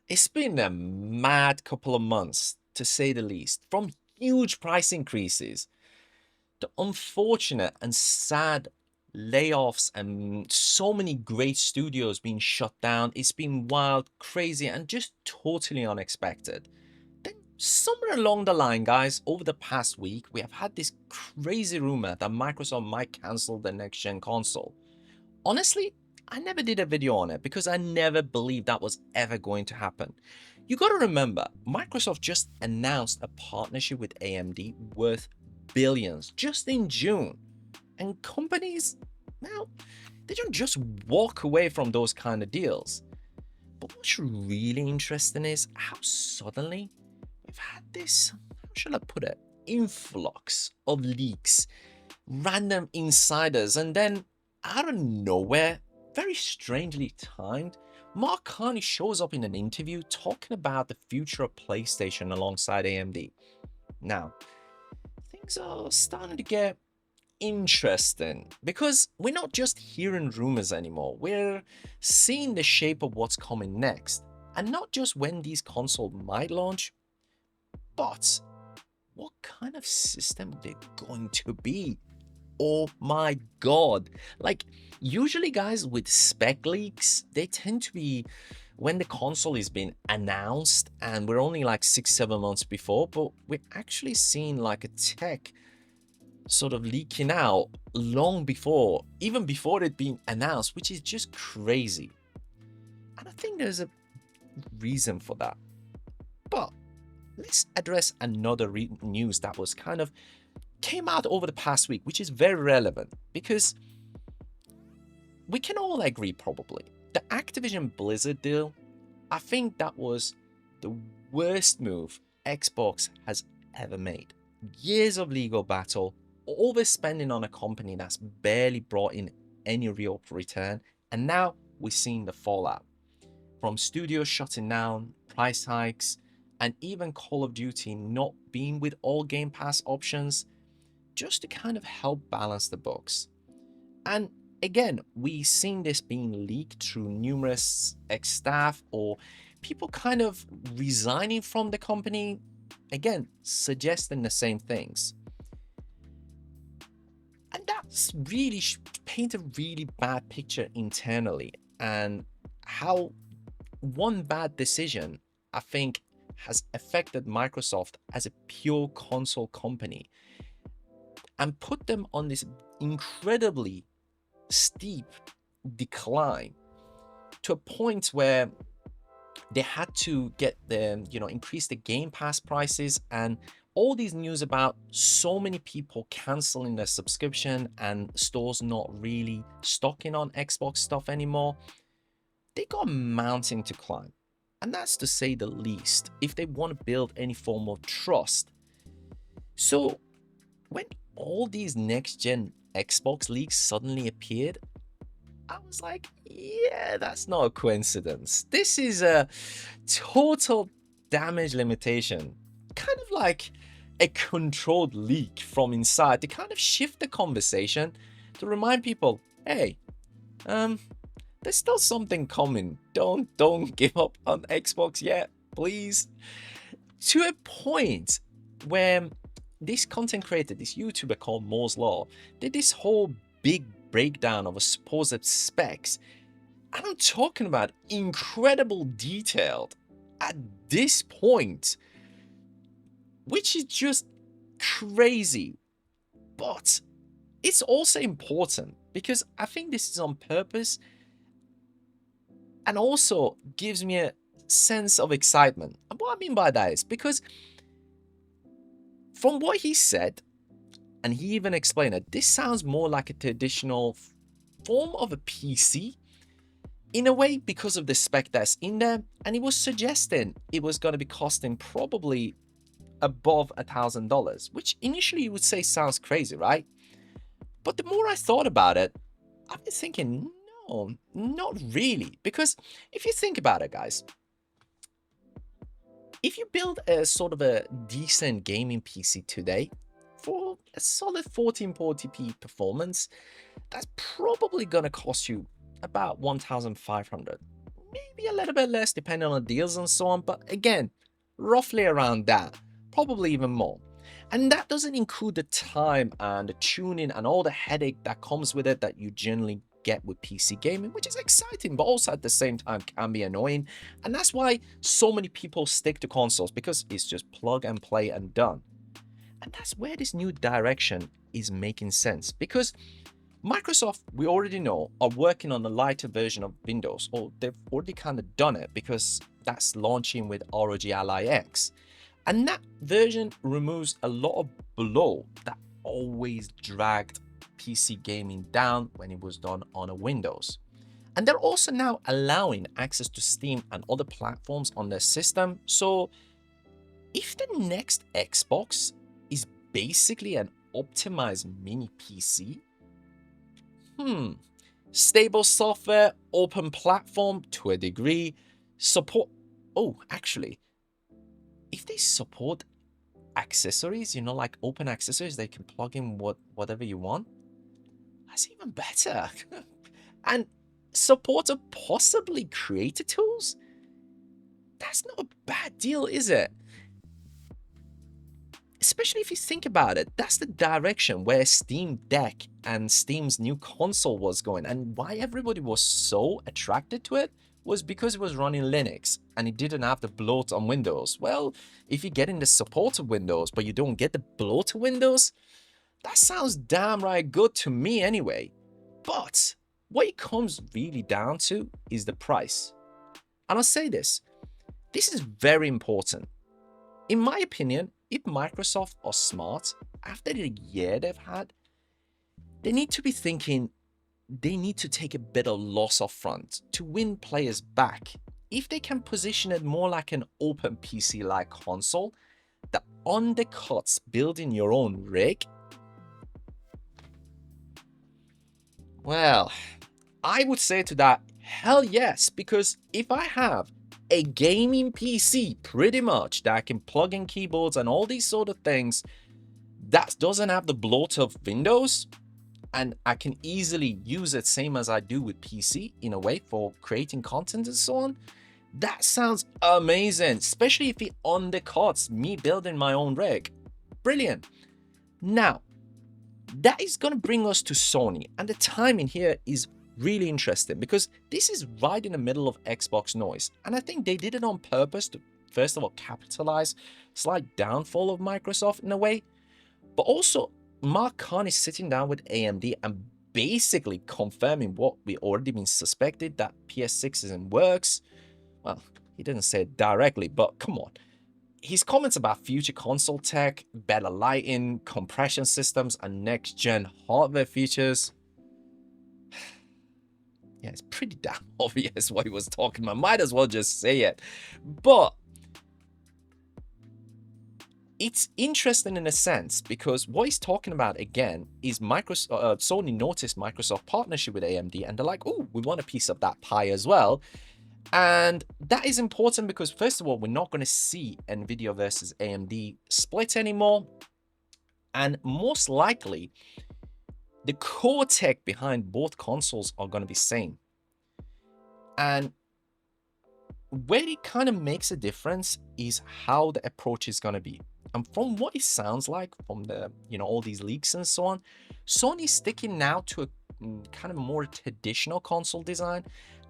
It's been a mad couple of months, to say the least, from huge price increases, the unfortunate and sad layoffs, and so many great studios being shut down. It's been wild, crazy, and just totally unexpected. Then, somewhere along the line, guys, over the past week, we have had this crazy rumor that Microsoft might cancel the next gen console. Honestly, I never did a video on it because I never believed that was ever going to happen. You gotta remember, Microsoft just announced a partnership with AMD worth billions just in June. And companies, well, they don't just walk away from those kind of deals. But what's really interesting is how suddenly we've had this, how shall I put it, influx of leaks, random insiders, and then out of nowhere, very strangely timed, Mark Cerny shows up in an interview talking about the future of PlayStation alongside AMD. Now, things are starting to get interesting because we're not just hearing rumors anymore, we're seeing the shape of what's coming next. And not just when these consoles might launch, but what kind of system they're going to be. Oh my god. Like, usually guys with spec leaks, they tend to be when the console is being announced and we're only like 6-7 months before, but we're actually seeing like a tech sort of leaking out long before, even before it being announced, which is just crazy. And I think there's a reason for that. But let's address another news that was kind of came out over the past week, which is very relevant because we can all agree probably the Activision Blizzard deal, I think that was the worst move Xbox has ever made. Years of legal battle, overspending on a company that's barely brought in any real return, and now we're seeing the fallout from studios shutting down, price hikes, and even Call of Duty not being with all Game Pass options, just to kind of help balance the books. And again, we've seen this being leaked through numerous ex-staff or people kind of resigning from the company, again, suggesting the same things. And that's really paint a really bad picture internally, and how one bad decision, I think, has affected Microsoft as a pure console company and put them on this incredibly steep decline to a point where they had to get the, increase the Game Pass prices, and all these news about so many people canceling their subscription and stores not really stocking on Xbox stuff anymore. They got a mountain to climb, and that's to say the least, if they want to build any form of trust. So when all these next-gen Xbox leaks suddenly appeared, I was like, yeah, that's not a coincidence. This is a total damage limitation. Kind of like a controlled leak from inside to kind of shift the conversation to remind people, hey, there's still something coming. Don't give up on Xbox yet, please. To a point where this content creator, this YouTuber called Moore's Law, did this whole big breakdown of a supposed specs. And I'm talking about incredible detailed at this point, which is just crazy. But it's also important because I think this is on purpose and also gives me a sense of excitement. And what I mean by that is because from what he said, and he even explained it, this sounds more like a traditional form of a PC in a way because of the spec that's in there, and he was suggesting it was going to be costing probably above $1,000, which initially you would say sounds crazy, right? But the more I thought about it, I've been thinking, no, not really. Because if you think about it, guys, if you build a sort of a decent gaming PC today for a solid 1440p performance, that's probably going to cost you about 1,500, maybe a little bit less depending on deals and so on, but again, roughly around that, probably even more. And that doesn't include the time and the tuning and all the headache that comes with it that you generally get with PC gaming, which is exciting, but also at the same time can be annoying. And that's why so many people stick to consoles, because it's just plug and play and done. And that's where this new direction is making sense, because Microsoft, we already know, are working on a lighter version of Windows, or they've already kind of done it because that's launching with ROG Ally X. And that version removes a lot of blow that always dragged PC gaming down when it was done on a Windows. And they're also now allowing access to Steam and other platforms on their system. So if the next Xbox is basically an optimized mini PC, stable software, open platform to a degree, support. Oh, actually, if they support accessories, like open accessories, they can plug in whatever you want. That's even better. And support of possibly creator tools. That's not a bad deal, is it? Especially if you think about it, that's the direction where Steam Deck and Steam's new console was going. And why everybody was so attracted to it was because it was running Linux and it didn't have the bloat on Windows. Well, if you're getting the support of Windows, but you don't get the bloat of Windows, that sounds damn right good to me anyway. But what it comes really down to is the price. And I'll say this is very important. In my opinion, if Microsoft are smart, after the year they've had, they need to be thinking they need to take a bit of loss up front to win players back. If they can position it more like an open PC-like console that undercuts building your own rig, well, I would say to that, hell yes, because if I have a gaming PC pretty much that I can plug in keyboards and all these sort of things that doesn't have the bloat of Windows, and I can easily use it same as I do with PC in a way for creating content and so on, that sounds amazing, especially if it undercuts me building my own rig. Brilliant. Now, that is going to bring us to Sony, and the timing here is really interesting because this is right in the middle of Xbox noise, and I think they did it on purpose to, first of all, capitalize slight downfall of Microsoft in a way, but also Mark Cerny sitting down with AMD and basically confirming what we already been suspected, that PS6 is in works. Well, he didn't say it directly, but come on. His comments about future console tech, better lighting, compression systems, and next-gen hardware features. Yeah, it's pretty damn obvious what he was talking about. Might as well just say it. But it's interesting in a sense because what he's talking about again is Sony noticed Microsoft partnership with AMD and they're like, oh, we want a piece of that pie as well. And that is important because first of all, we're not going to see Nvidia versus AMD split anymore. And most likely, the core tech behind both consoles are going to be same. And where it kind of makes a difference is how the approach is going to be. And from what it sounds like from the, all these leaks and so on, Sony's sticking now to a kind of more traditional console design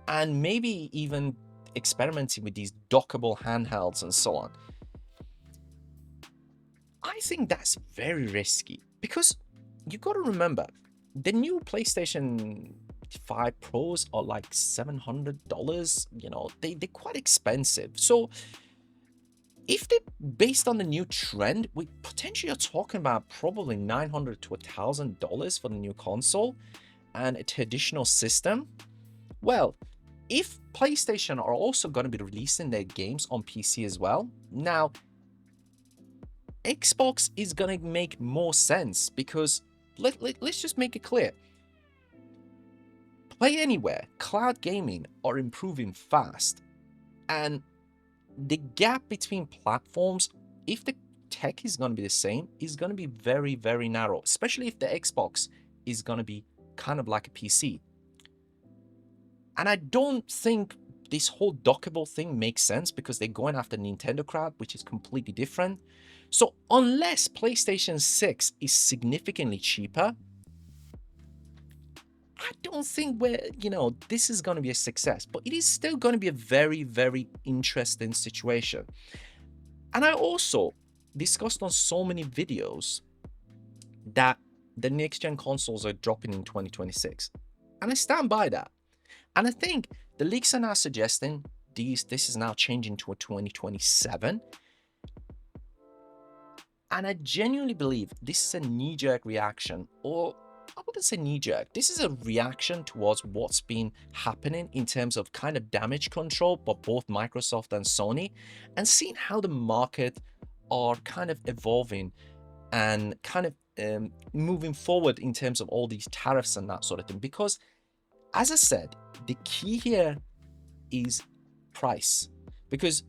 and maybe even experimenting with these dockable handhelds and so on. I think that's very risky because you got to remember the new PlayStation 5 Pros are like $700. They're quite expensive. So if they're based on the new trend, we potentially are talking about probably $900 to $1,000 for the new console and a traditional system. Well, if PlayStation are also going to be releasing their games on PC as well, now Xbox is going to make more sense because let's just make it clear. Play Anywhere, cloud gaming are improving fast, and the gap between platforms, if the tech is going to be the same, is going to be very, very narrow, especially if the Xbox is going to be kind of like a PC. And I don't think this whole dockable thing makes sense because they're going after Nintendo crowd, which is completely different. So unless PlayStation 6 is significantly cheaper, I don't think this is going to be a success, but it is still going to be a very, very interesting situation. And I also discussed on so many videos that the next gen consoles are dropping in 2026. And I stand by that. And I think the leaks are now suggesting this is now changing to a 2027. And I genuinely believe this is a knee-jerk reaction, or I wouldn't say knee-jerk. This is a reaction towards what's been happening in terms of kind of damage control by both Microsoft and Sony, and seeing how the market are kind of evolving and kind of moving forward in terms of all these tariffs and that sort of thing. Because, as I said, the key here is price. Because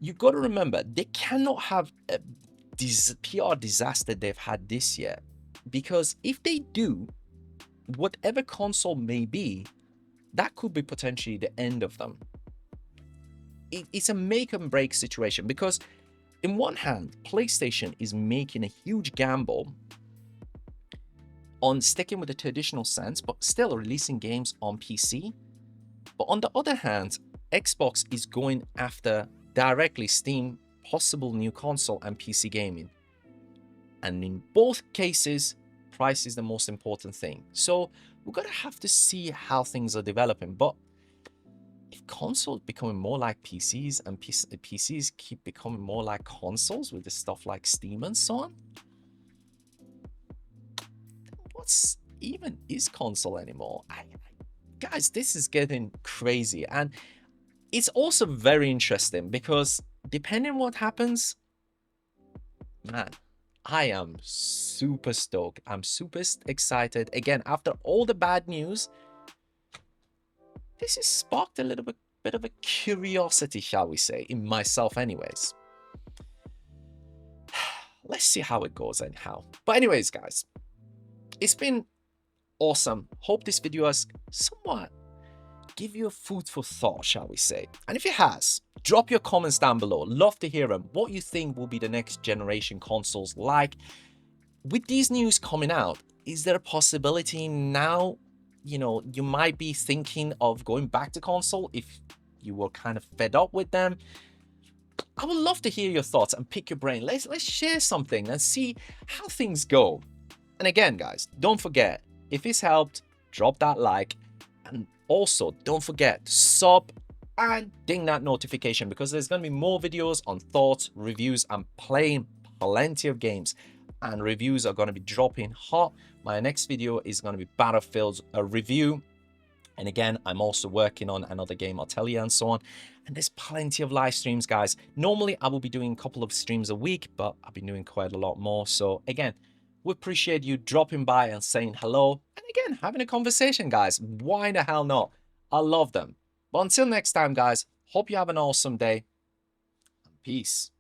you've got to remember, they cannot have a PR disaster they've had this year. Because if they do, whatever console may be, that could be potentially the end of them. It's a make and break situation, because in one hand, PlayStation is making a huge gamble on sticking with the traditional sense, but still releasing games on PC. But on the other hand, Xbox is going after directly Steam, possible new console, and PC gaming. And in both cases, price is the most important thing. So we're going to have to see how things are developing. But if consoles becoming more like PCs and PCs keep becoming more like consoles with the stuff like Steam and so on, what's even is console anymore? Guys, this is getting crazy. And it's also very interesting because depending on what happens, man, I am super stoked. I'm super excited. Again, after all the bad news, this has sparked a little bit of a curiosity, shall we say, in myself anyways. Let's see how it goes anyhow. But anyways, guys, it's been awesome. Hope this video has somewhat give you a food for thought, shall we say. And if it has, drop your comments down below. Love to hear them. What you think will be the next generation consoles like. With these news coming out, is there a possibility now, you might be thinking of going back to console if you were kind of fed up with them? I would love to hear your thoughts and pick your brain. Let's share something and see how things go. And again, guys, don't forget, if this helped, drop that like. And also, don't forget to sub and ding that notification, because there's going to be more videos on thoughts, reviews, and playing plenty of games. And reviews are going to be dropping hot. My next video is going to be Battlefield's review. And again, I'm also working on another game, I'll tell you, and so on. And there's plenty of live streams, guys. Normally, I will be doing a couple of streams a week, but I've been doing quite a lot more. So again, we appreciate you dropping by and saying hello. And again, having a conversation, guys. Why the hell not? I love them. But until next time, guys, hope you have an awesome day. Peace.